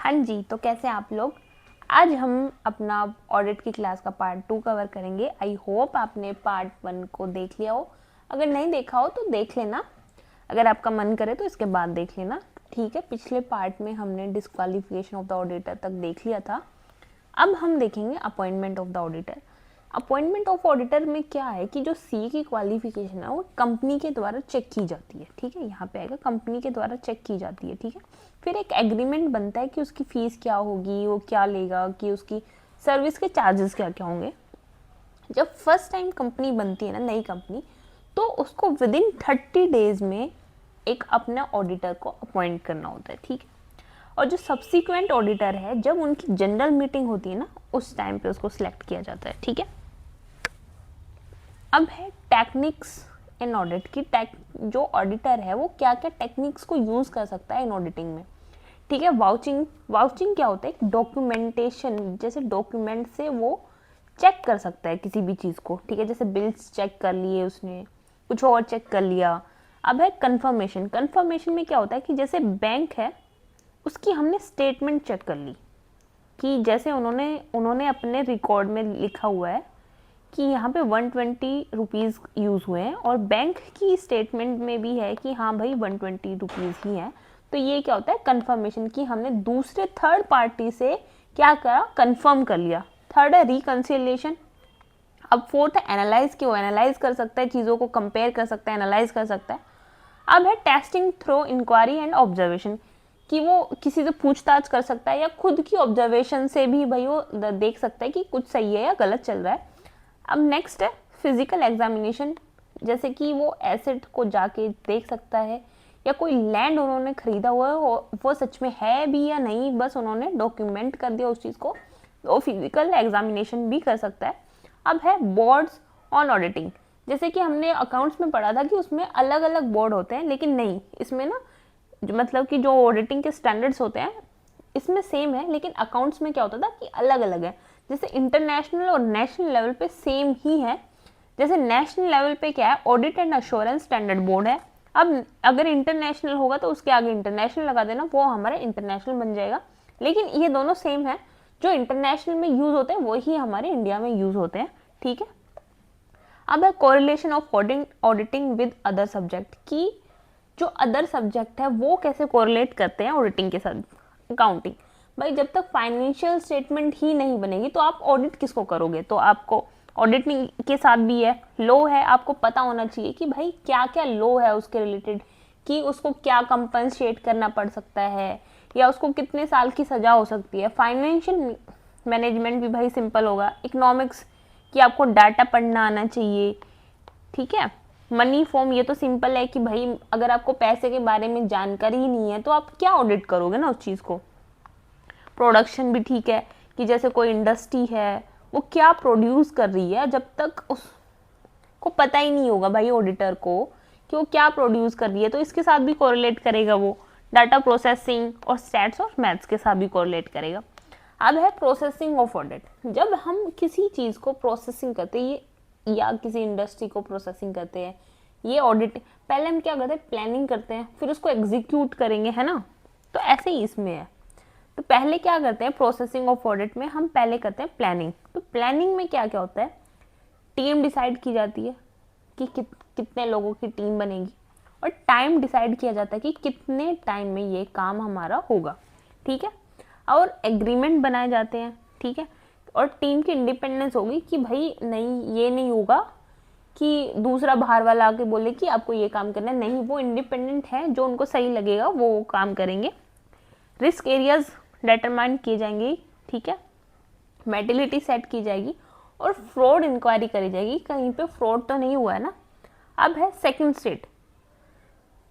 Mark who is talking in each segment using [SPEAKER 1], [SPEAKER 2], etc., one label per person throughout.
[SPEAKER 1] हाँ जी, तो कैसे आप लोग। आज हम अपना ऑडिट की क्लास का पार्ट 2 कवर करेंगे। आई होप आपने पार्ट 1 को देख लिया हो। अगर नहीं देखा हो तो देख लेना, अगर आपका मन करे तो इसके बाद देख लेना। ठीक है, पिछले पार्ट में हमने डिस्क्वालिफिकेशन ऑफ द ऑडिटर तक देख लिया था। अब हम देखेंगे appointment of the auditor. Appointment of auditor में क्या है कि जो सी की क्वालिफिकेशन है वो कंपनी के द्वारा चेक की जाती है। ठीक है, यहाँ पे आएगा कंपनी के द्वारा चेक की जाती है। ठीक है, फिर एक एग्रीमेंट बनता है कि उसकी फीस क्या होगी, वो क्या लेगा, कि उसकी सर्विस के चार्जेस क्या क्या होंगे। जब फर्स्ट टाइम कंपनी बनती है ना, नई कंपनी, तो उसको विद इन 30 डेज में एक अपना ऑडिटर को अपॉइंट करना होता है। ठीक है, और जो सब्सिक्वेंट ऑडिटर है, जब उनकी जनरल मीटिंग होती है ना, उस टाइम पे उसको सिलेक्ट किया जाता है। ठीक है, अब है टेक्निक्स इन ऑडिट की। जो ऑडिटर है वो क्या क्या टेक्निक्स को यूज कर सकता है इन ऑडिटिंग में। ठीक है, वाउचिंग। वाउचिंग क्या होता है? एक डॉक्यूमेंटेशन, जैसे डॉक्यूमेंट से वो चेक कर सकता है किसी भी चीज़ को। ठीक है, जैसे बिल्स चेक कर लिए उसने, कुछ और चेक कर लिया। अब है कंफर्मेशन। कंफर्मेशन में क्या होता है कि जैसे बैंक है, उसकी हमने स्टेटमेंट चेक कर ली कि जैसे उन्होंने उन्होंने अपने रिकॉर्ड में लिखा हुआ है कि यहाँ पे 120 रुपीज़ यूज़ हुए हैं, और बैंक की स्टेटमेंट में भी है कि हाँ भाई 120 रुपीज़ ही हैं। तो ये क्या होता है? कंफर्मेशन, कि हमने दूसरे थर्ड पार्टी से क्या करा? कंफर्म कर लिया। थर्ड है रिकन्सिलिएशन। अब फोर्थ है एनालाइज, कि वो एनालाइज कर सकता है चीज़ों को, कंपेयर कर सकता है, एनालाइज कर सकता है। अब है testing through inquiry and observation, कि वो किसी से पूछताछ कर सकता है या खुद की ऑब्जर्वेशन से भी भाई वो देख सकता है कि कुछ सही है या गलत चल रहा है। अब नेक्स्ट है फिजिकल एग्जामिनेशन, जैसे कि वो एसेट को जाके देख सकता है, या कोई लैंड उन्होंने खरीदा हुआ है वो सच में है भी या नहीं, बस उन्होंने डॉक्यूमेंट कर दिया उस चीज़ को, वो फिजिकल एग्जामिनेशन भी कर सकता है। अब है बोर्ड्स ऑन ऑडिटिंग, जैसे कि हमने अकाउंट्स में पढ़ा था कि उसमें अलग अलग बोर्ड होते हैं, लेकिन नहीं, इसमें ना मतलब कि जो ऑडिटिंग के स्टैंडर्ड्स होते हैं इसमें सेम है, लेकिन अकाउंट्स में क्या होता था कि अलग अलग है। जैसे इंटरनेशनल और नेशनल लेवल पे सेम ही है। जैसे नेशनल लेवल पे क्या है? Audit and assurance standard board है। अब अगर इंटरनेशनल होगा तो उसके आगे इंटरनेशनल लगा देना, वो हमारा इंटरनेशनल बन जाएगा। लेकिन ये दोनों सेम है, जो इंटरनेशनल में यूज होते हैं वही हमारे इंडिया में यूज होते हैं। ठीक है, अब है correlation of auditing with other subject, की जो अदर सब्जेक्ट है वो कैसे कोरिलेट करते हैं ऑडिटिंग के साथ। अकाउंटिंग, भाई जब तक फाइनेंशियल स्टेटमेंट ही नहीं बनेगी तो आप ऑडिट किसको करोगे? तो आपको ऑडिटिंग के साथ भी है, लो है, आपको पता होना चाहिए कि भाई क्या क्या लो है उसके रिलेटेड, कि उसको क्या कंपनसेट करना पड़ सकता है, या उसको कितने साल की सजा हो सकती है। फाइनेंशियल मैनेजमेंट भी भाई सिंपल होगा। इकोनॉमिक्स, कि आपको डाटा पढ़ना आना चाहिए। ठीक है, मनी फॉर्म, ये तो सिंपल है कि भाई अगर आपको पैसे के बारे में जानकारी ही नहीं है तो आप क्या ऑडिट करोगे ना उस चीज़ को। प्रोडक्शन भी ठीक है, कि जैसे कोई इंडस्ट्री है वो क्या प्रोड्यूस कर रही है, जब तक उसको पता ही नहीं होगा भाई ऑडिटर को कि वो क्या प्रोड्यूस कर रही है, तो इसके साथ भी कोरिलेट करेगा वो। डाटा प्रोसेसिंग और स्टैट्स और मैथ्स के साथ भी कोरिलेट करेगा। अब है प्रोसेसिंग ऑफ ऑडिट। जब हम किसी चीज़ को प्रोसेसिंग करते हैं, या किसी इंडस्ट्री को प्रोसेसिंग करते हैं, ये ऑडिट, पहले हम क्या करते हैं? प्लानिंग करते हैं, फिर उसको एग्जीक्यूट करेंगे, है ना। तो ऐसे ही इसमें है। तो पहले क्या करते हैं? प्रोसेसिंग ऑफ ऑडिट में हम पहले करते हैं प्लानिंग। तो प्लानिंग में क्या क्या होता है? टीम डिसाइड की जाती है कि कितने लोगों की टीम बनेगी, और टाइम डिसाइड किया जाता है कि कितने टाइम में ये काम हमारा होगा। ठीक है, और एग्रीमेंट बनाए जाते हैं। ठीक है, और टीम की इंडिपेंडेंस होगी कि भाई नहीं, ये नहीं होगा कि दूसरा बाहर वाला आके बोले कि आपको ये काम करना है, नहीं, वो इंडिपेंडेंट है, जो उनको सही लगेगा वो काम करेंगे। रिस्क एरियाज डिटरमाइन किए जाएंगे। ठीक है, मेटिलिटी सेट की जाएगी, और फ्रॉड इंक्वायरी करी जाएगी, कहीं पे फ्रॉड तो नहीं हुआ है ना। अब है सेकंड स्टेट,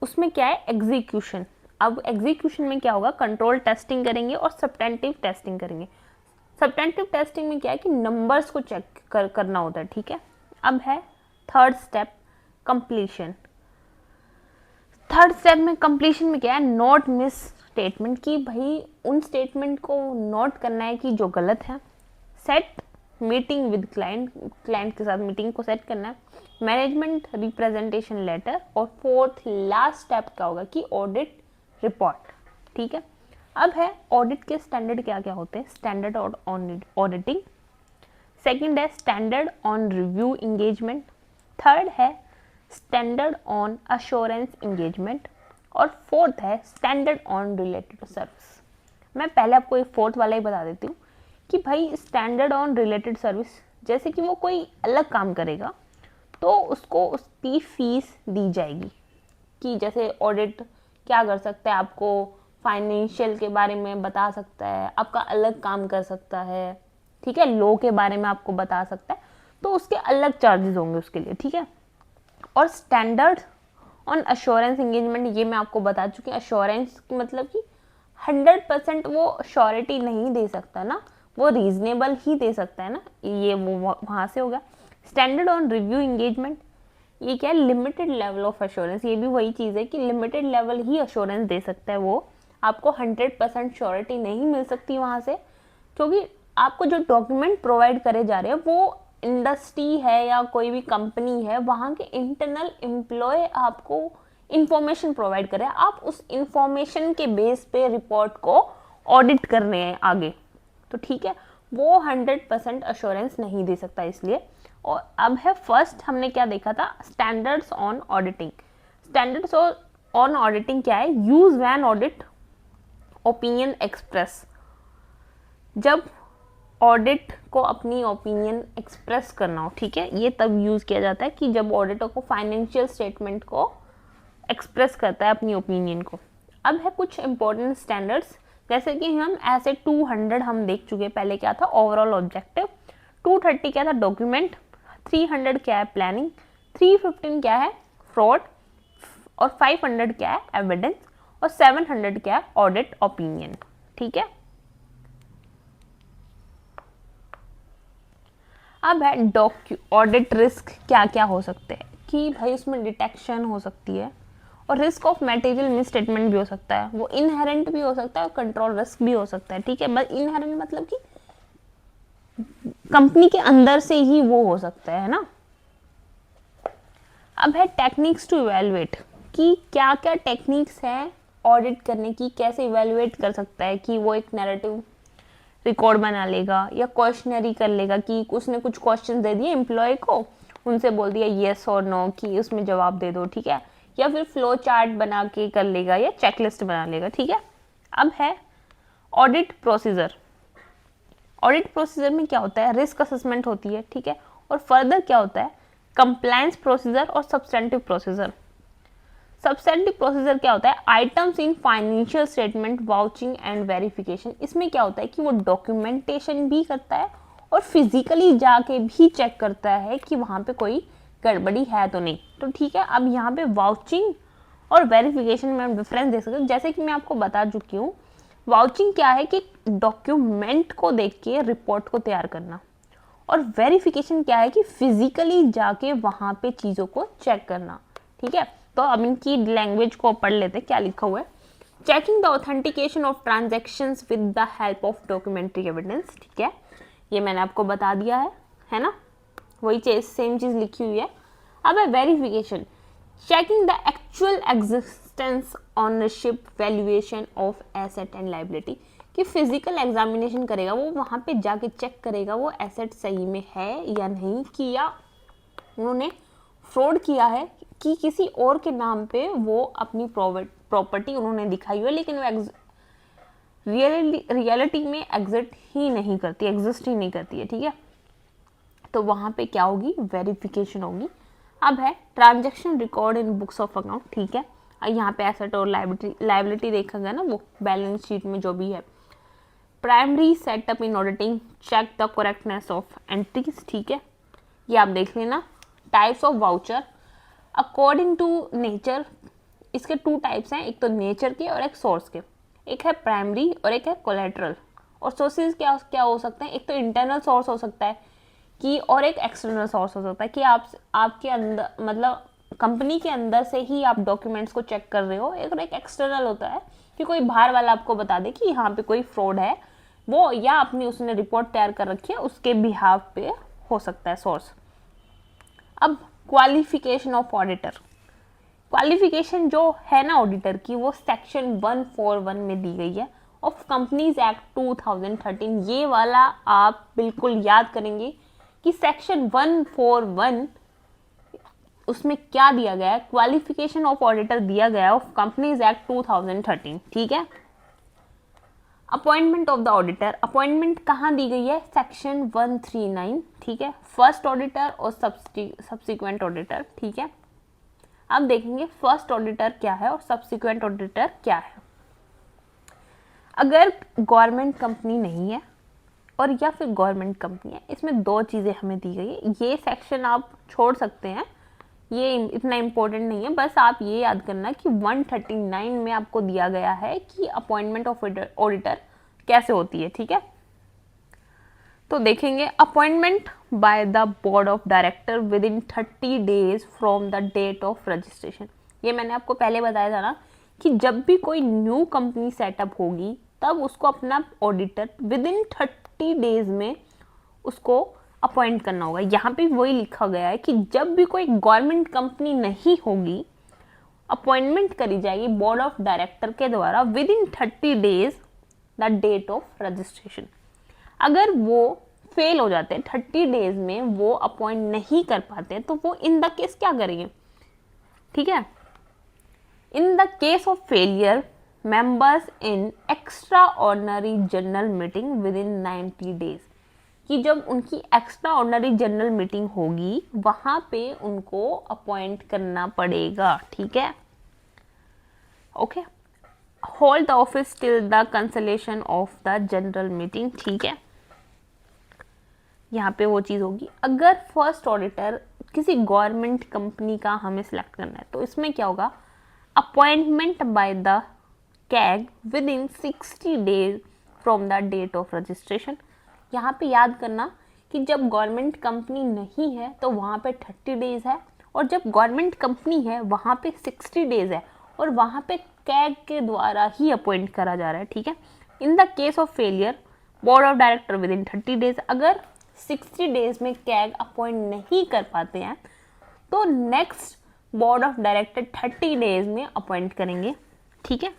[SPEAKER 1] उसमें क्या है? एग्जीक्यूशन। अब एग्जीक्यूशन में क्या होगा? कंट्रोल टेस्टिंग करेंगे और सब्टेंटिव टेस्टिंग करेंगे। सब्टेंटिव टेस्टिंग में क्या है कि नंबर्स को चेक करना होता है। ठीक है, अब है third step, completion. Third step में कंप्लीशन में क्या है? नोट मिस स्टेटमेंट, की भाई उन स्टेटमेंट को नोट करना है कि जो गलत है। Set meeting with client, client के साथ मीटिंग को सेट करना है। मैनेजमेंट रिप्रेजेंटेशन लेटर, और फोर्थ लास्ट स्टेप क्या होगा कि ऑडिट रिपोर्ट। ठीक है, अब है ऑडिट के स्टैंडर्ड क्या क्या होते हैं। स्टैंडर्ड ऑन ऑडिटिंग, सेकंड है standard on review engagement, third है स्टैंडर्ड ऑन अश्योरेंस इंगेजमेंट, और फोर्थ है स्टैंडर्ड ऑन रिलेटेड सर्विस। मैं पहले आपको एक फोर्थ वाला ही बता देती हूँ कि भाई स्टैंडर्ड ऑन रिलेटेड सर्विस, जैसे कि वो कोई अलग काम करेगा तो उसको उसकी फीस दी जाएगी। कि जैसे ऑडिट क्या कर सकता है, आपको फाइनेंशियल के बारे में बता सकता है, आपका अलग काम कर सकता है, ठीक है, लॉ के बारे में आपको बता सकता है, तो उसके अलग चार्जेस होंगे उसके लिए, ठीक है। और स्टैंडर्ड ऑन अश्योरेंस एंगेजमेंट, ये मैं आपको बता चुकी हूँ। अश्योरेंस मतलब कि 100% वो श्योरिटी नहीं दे सकता ना, वो रीजनेबल ही दे सकता है ना, ये वो वहाँ से होगा। स्टैंडर्ड ऑन रिव्यू एंगेजमेंट, ये क्या है, लिमिटेड लेवल ऑफ अश्योरेंस, ये भी वही चीज़ है कि लिमिटेड लेवल ही अश्योरेंस दे सकता है वो, आपको 100% श्योरिटी नहीं मिल सकती वहाँ से, क्योंकि आपको जो डॉक्यूमेंट प्रोवाइड करे जा रहे हैं वो इंडस्ट्री है या कोई भी कंपनी है, वहाँ के इंटरनल एम्प्लॉय आपको इंफॉर्मेशन प्रोवाइड करे, आप उस इंफॉर्मेशन के बेस पे रिपोर्ट को ऑडिट कर रहे हैं आगे, तो ठीक है, वो 100% अश्योरेंस नहीं दे सकता इसलिए। और अब है फर्स्ट, हमने क्या देखा था, standards on auditing. Standards on auditing क्या है, use when audit opinion express, जब ऑडिट को अपनी ओपिनियन एक्सप्रेस करना हो, ठीक है, ये तब यूज़ किया जाता है कि जब ऑडिटर को फाइनेंशियल स्टेटमेंट को एक्सप्रेस करता है अपनी ओपिनियन को। अब है कुछ इंपॉर्टेंट स्टैंडर्ड्स, जैसे कि हम ऐसे 200 हम देख चुके, पहले क्या था ओवरऑल ऑब्जेक्टिव, 230 क्या था डॉक्यूमेंट, 300 क्या है प्लानिंग, 315 क्या है फ्रॉड, और 500 क्या है एविडेंस, और 700 क्या है ऑडिट ओपिनियन, ठीक है। अब है ऑडिट रिस्क क्या क्या हो सकते हैं, कि भाई उसमें डिटेक्शन हो सकती है, और risk of material miss statement भी हो सकता है, वो इनहेरेंट भी हो सकता है और कंट्रोल रिस्क भी हो सकता है, ठीक है। बस इनहेरेंट मतलब कि कंपनी के अंदर से ही वो हो सकता है ना। अब है टेक्निक्स टू इवेलुएट, कि क्या क्या टेक्निक्स हैं ऑडिट करने की, कैसे इवेलुएट कर सकता है कि वो एक नैरेटिव रिकॉर्ड बना लेगा या क्वेश्चनरी कर लेगा, कि उसने कुछ क्वेश्चन दे दिए एम्प्लॉय को, उनसे बोल दिया येस और नो कि उसमें जवाब दे दो, ठीक है, या फिर फ्लो चार्ट बना के कर लेगा या चेकलिस्ट बना लेगा, ठीक है। अब है ऑडिट प्रोसीजर। ऑडिट प्रोसीजर में क्या होता है, रिस्क असेसमेंट होती है, ठीक है, और फर्दर क्या होता है कंप्लायंस प्रोसीजर और सब्सटेंटिव प्रोसीजर। सब्सटेंटिव प्रोसीजर क्या होता है, items in financial statement vouching and verification. इसमें क्या होता है कि वो डॉक्यूमेंटेशन भी करता है और फिजिकली जाके भी चेक करता है कि वहाँ पे कोई गड़बड़ी है तो नहीं, तो ठीक है। अब यहाँ पे वाउचिंग और वेरिफिकेशन में हम डिफरेंस देख सकते हैं, जैसे कि मैं आपको बता चुकी हूँ। वाउचिंग क्या है कि डॉक्यूमेंट को देख के रिपोर्ट को तैयार करना, और वेरिफिकेशन क्या है कि फिजिकली जाके वहाँ पे चीज़ों को चेक करना, ठीक है। तो अब इनकी लैंग्वेज को पढ़ लेते हैं क्या लिखा हुआ है। Checking the authentication of transactions with the help of documentary evidence, ठीक है, ये मैंने आपको बता दिया है ना, वही चीज सेम चीज़ लिखी हुई है। अब है verification, checking the actual existence ownership valuation of asset and liability, कि फिजिकल एग्जामिनेशन करेगा, वो वहाँ पे जाके चेक करेगा वो एसेट सही में है या नहीं, कि या उन्होंने फ्रॉड किया है, कि किसी और के नाम पे वो अपनी प्रॉपर्टी उन्होंने दिखाई हुई है, लेकिन वो रियलिटी में एग्जिस्ट ही नहीं करती है, ठीक है। तो वहाँ पे क्या होगी, वेरिफिकेशन होगी। अब है transaction record in books of account, ठीक है, यहाँ पे एसेट और लाइबिलिटी देखा गया ना, वो बैलेंस शीट में जो भी है। Primary setup in auditing, check the correctness of entries, ठीक है, ये आप देख लेना। Types of voucher according to nature, इसके 2 टाइप्स हैं, एक तो नेचर के और एक सोर्स के, एक है प्राइमरी और एक है कोलेट्रल। और सोर्सेज क्या क्या हो सकते हैं, एक तो इंटरनल सोर्स हो सकता है कि, और एक एक्सटर्नल सोर्स हो सकता है कि आपके अंदर मतलब कंपनी के अंदर से ही आप डॉक्यूमेंट्स को चेक कर रहे हो, एक एक्सटर्नल होता है कि कोई बाहर वाला आपको बता दे कि यहाँ पे कोई फ्रॉड है, वो या अपनी उसने रिपोर्ट तैयार कर रखी है उसके बिहाफ पे हो सकता है सोर्स। अब क्वालिफिकेशन ऑफ ऑडिटर, क्वालिफिकेशन जो है ना ऑडिटर की, वो सेक्शन 141 में दी गई है, ऑफ कंपनीज एक्ट 2013, ये वाला आप बिल्कुल याद करेंगे कि सेक्शन 141 उसमें क्या दिया गया है, क्वालिफिकेशन ऑफ ऑडिटर दिया गया है ऑफ कंपनीज एक्ट 2013, ठीक है। Appointment of the auditor, appointment कहाँ दी गई है, सेक्शन 139, ठीक है, फर्स्ट ऑडिटर और सब्सिक्वेंट ऑडिटर, ठीक है। अब देखेंगे फर्स्ट ऑडिटर क्या है और सब्सिक्वेंट ऑडिटर क्या है। अगर गवर्नमेंट कंपनी नहीं है और या फिर गवर्नमेंट कंपनी है, इसमें दो चीज़ें हमें दी गई है। ये सेक्शन आप छोड़ सकते हैं, ये इतना इम्पोर्टेंट नहीं है, बस आप ये याद करना कि 139 में आपको दिया गया है कि अपॉइंटमेंट ऑफ ऑडिटर कैसे होती है, ठीक है। तो देखेंगे appointment by the board of director within 30 days from the date of registration. ये मैंने आपको पहले बताया था ना कि जब भी कोई न्यू कंपनी सेटअप होगी तब उसको अपना ऑडिटर विद इन 30 डेज में उसको अपॉइंट करना होगा। यहाँ पे वही लिखा गया है कि जब भी कोई गवर्नमेंट कंपनी नहीं होगी, अपॉइंटमेंट करी जाएगी बोर्ड ऑफ डायरेक्टर के द्वारा within 30 days the date of registration. अगर वो फेल हो जाते हैं 30 डेज में, वो अपॉइंट नहीं कर पाते, तो वो इन द केस क्या करेंगे, ठीक है। In the case of failure members in extra ordinary general meeting with in 90 days, कि जब उनकी एक्स्ट्रा ऑर्डिनरी जनरल मीटिंग होगी वहां पे उनको अपॉइंट करना पड़ेगा, ठीक है। Okay, hold the office till the cancellation of the general meeting, ठीक है। यहाँ पे वो चीज़ होगी। अगर फर्स्ट ऑडिटर किसी गवर्नमेंट कंपनी का हमें सिलेक्ट करना है तो इसमें क्या होगा, appointment by the CAG within 60 days from the date of registration. यहाँ पे याद करना कि जब गवर्नमेंट कंपनी नहीं है तो वहाँ पे 30 डेज है, और जब गवर्नमेंट कंपनी है वहाँ पे 60 डेज है, और वहाँ पे कैग के द्वारा ही अपॉइंट करा जा रहा है, ठीक है। In the case of failure board of director within 30 days, अगर 60 डेज में कैग अपॉइंट नहीं कर पाते हैं तो next board of director 30 days में अपॉइंट करेंगे, ठीक है।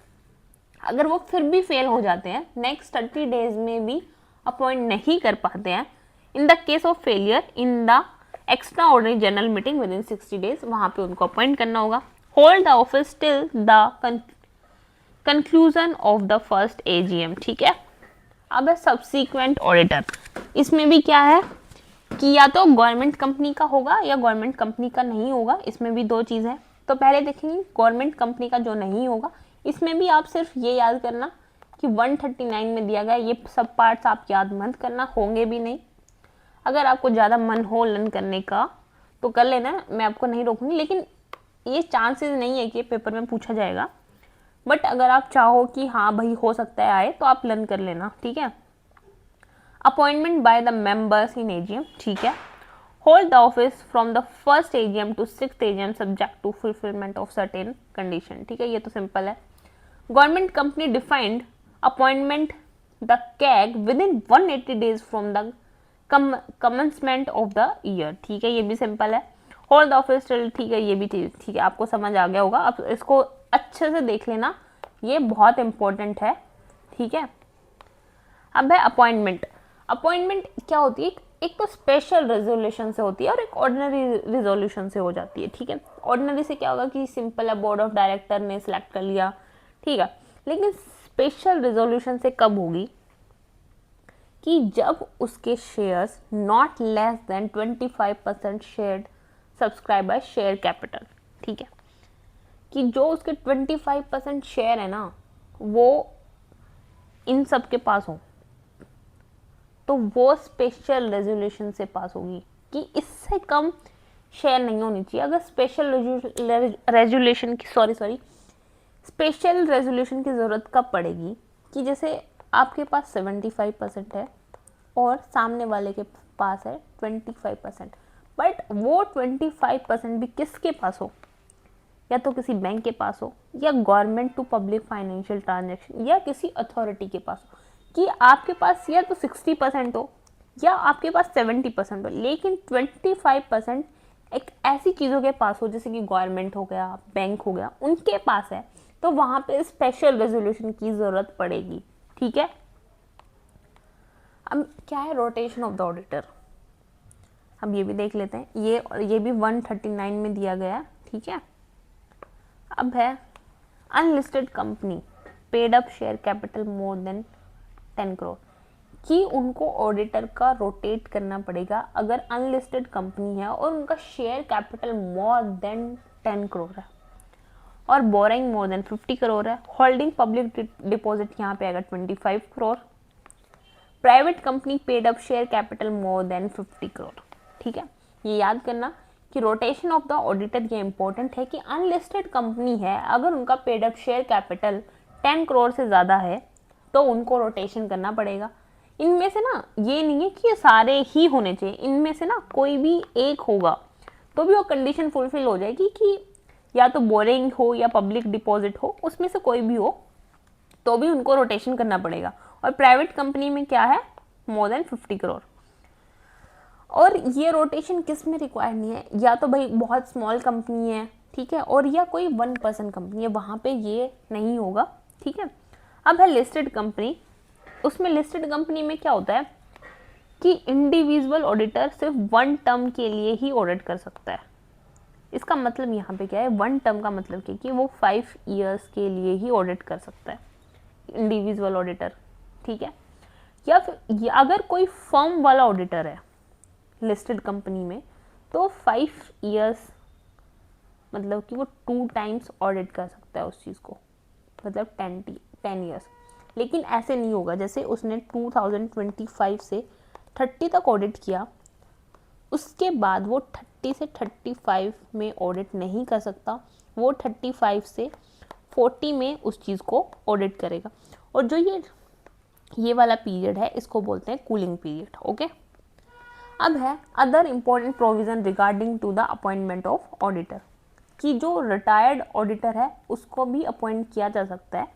[SPEAKER 1] अगर वो फिर भी फेल हो जाते हैं, नेक्स्ट 30 डेज में भी अपॉइंट नहीं कर पाते हैं, in the case of failure in the extra ordinary general meeting with in 60 days, वहां पे उनको अपॉइंट करना होगा। Hold the office till the conclusion of the first AGM, ठीक है। अब है सब्सीक्वेंट ऑडिटर, इसमें भी क्या है कि या तो गवर्नमेंट कंपनी का होगा या गवर्नमेंट कंपनी का नहीं होगा, इसमें भी दो चीज़ है। तो पहले देखेंगे गवर्नमेंट कंपनी का जो नहीं होगा, इसमें भी आप सिर्फ ये याद करना कि 139 में दिया गया, ये सब पार्ट्स आप याद मत करना, होंगे भी नहीं। अगर आपको ज़्यादा मन हो लर्न करने का तो कर लेना, मैं आपको नहीं रोकूंगी, लेकिन ये चांसेस नहीं है कि पेपर में पूछा जाएगा। बट अगर आप चाहो कि हाँ भाई हो सकता है आए, तो आप लर्न कर लेना, ठीक है। Appointment by the members in AGM, ठीक है। Hold the office from the first AGM to 6th AGM subject to fulfilment of certain condition, ठीक है। ये तो सिंपल है। Government company defined appointment the CAG within 180 days from the commencement of the year, ठीक है। ये भी simple है। होल्ड द ऑफिस टिल, ठीक है, ये भी ठीक है, आपको समझ आ गया होगा। अब इसको अच्छे से देख लेना, ये बहुत इंपॉर्टेंट है, ठीक है। अब है अपॉइंटमेंट। अपॉइंटमेंट क्या होती है, एक तो स्पेशल रेजोल्यूशन से होती है और एक ऑर्डिनरी रिजोल्यूशन से हो जाती है, ठीक है। ऑर्डिनरी से क्या होगा कि सिंपल है, बोर्ड ऑफ डायरेक्टर ने सिलेक्ट कर लिया, ठीक है। लेकिन स्पेशल रिजोल्यूशन से कब होगी कि जब उसके shares not less than 25% share subscribe by share capital, ठीक है। कि जो उसके 25% शेयर है ना वो इन सब के पास हो, तो वो स्पेशल रेजोल्यूशन से पास होगी कि इससे कम शेयर नहीं होनी चाहिए। अगर स्पेशल रेजोल्यूशन की स्पेशल रेजोल्यूशन की ज़रूरत कब पड़ेगी कि जैसे आपके पास 75% है और सामने वाले के पास है 25%, बट वो 25% भी किसके पास हो, या तो किसी बैंक के पास हो या government to public financial transaction या किसी अथॉरिटी के पास हो, कि आपके पास या तो 60% हो या आपके पास 70% हो, लेकिन 25% एक ऐसी चीज़ों के पास हो जैसे कि गवर्नमेंट हो गया, बैंक हो गया, उनके पास है, तो वहाँ पे स्पेशल रेजोल्यूशन की ज़रूरत पड़ेगी, ठीक है। अब क्या है रोटेशन ऑफ द ऑडिटर, हम ये भी देख लेते हैं। ये भी 139 में दिया गया, ठीक है। अब है unlisted company paid up share capital more than 10 crore, कि उनको ऑडिटर का रोटेट करना पड़ेगा अगर अनलिस्टेड कंपनी है और उनका share capital more than 10 crore है और बोरिंग मोर देन 50 करोड़ है। होल्डिंग पब्लिक डिपॉजिट यहाँ पे आएगा 25 crore. Private company paid up share capital more than 50 crore, ठीक है। ये याद करना कि रोटेशन ऑफ द ऑडिटर ये इंपॉर्टेंट है कि अनलिस्टेड कंपनी है, अगर उनका paid up share capital 10 crore से ज़्यादा है तो उनको रोटेशन करना पड़ेगा। इनमें से ना ये नहीं है कि ये सारे ही होने चाहिए, इनमें से ना कोई भी एक होगा तो भी वो कंडीशन फुलफिल हो जाएगी कि या तो बोरिंग हो या पब्लिक डिपॉजिट हो, उसमें से कोई भी हो तो भी उनको रोटेशन करना पड़ेगा। और प्राइवेट कंपनी में क्या है, मोर देन 50 करोड़। और ये रोटेशन किस में रिक्वायर्ड नहीं है, या तो भाई बहुत स्मॉल कंपनी है, ठीक है, और या कोई 1% कंपनी है, वहाँ पे ये नहीं होगा, ठीक है। अब है लिस्टेड कंपनी, उसमें लिस्टेड कंपनी में क्या होता है कि इंडिविजुअल ऑडिटर सिर्फ 1 टर्म के लिए ही ऑडिट कर सकता है। इसका मतलब यहाँ पे क्या है, 1 टर्म का मतलब क्या कि वो 5 ईयर्स के लिए ही ऑडिट कर सकता है इंडिविजुअल ऑडिटर, ठीक है। या फिर अगर कोई फर्म वाला ऑडिटर है लिस्टेड कंपनी में तो 5 ईयर्स मतलब कि वो 2 टाइम्स ऑडिट कर सकता है उस चीज़ को, मतलब 10 ईयर्स। लेकिन ऐसे नहीं होगा, जैसे उसने 2025 से 30 तक ऑडिट किया, उसके बाद वो 30 से 35 में ऑडिट नहीं कर सकता, वो 35 से 40 में उस चीज़ को ऑडिट करेगा। और जो ये वाला पीरियड है इसको बोलते हैं कूलिंग पीरियड, ओके। अब है other important provision regarding to the appointment of auditor, कि जो रिटायर्ड ऑडिटर है उसको भी अपॉइंट किया जा सकता है,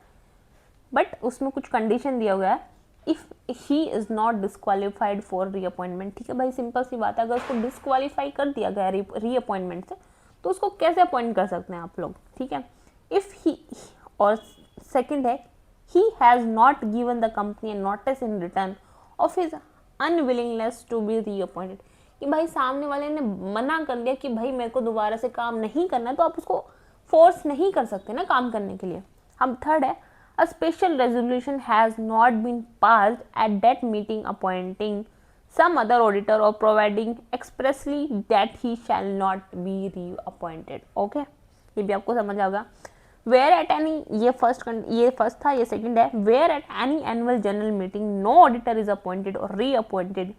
[SPEAKER 1] बट उसमें कुछ कंडीशन दिया गया है, if he is not disqualified for reappointment, ठीक है भाई, सिंपल सी बात है, अगर उसको डिस्क्वालीफाई कर दिया गया रीअपॉइंटमेंट से तो उसको कैसे अपॉइंट कर सकते हैं आप लोग, ठीक है। इफ़ ही, और सेकंड है he has not given the company a notice in return of his unwillingness to be reappointed, कि भाई सामने वाले ने मना कर दिया कि भाई मेरे को दोबारा से काम नहीं करना है, तो आप उसको फोर्स नहीं कर सकते ना काम करने के लिए। अब थर्ड है a special resolution has not been passed at that meeting appointing some other auditor or providing expressly that he shall not be reappointed, okay, ये भी आपको समझ आएगा। वेयर एट एनी, ये फर्स्ट था, ये सेकंड है, where at any annual general meeting no auditor is appointed और रीअपॉइंटेड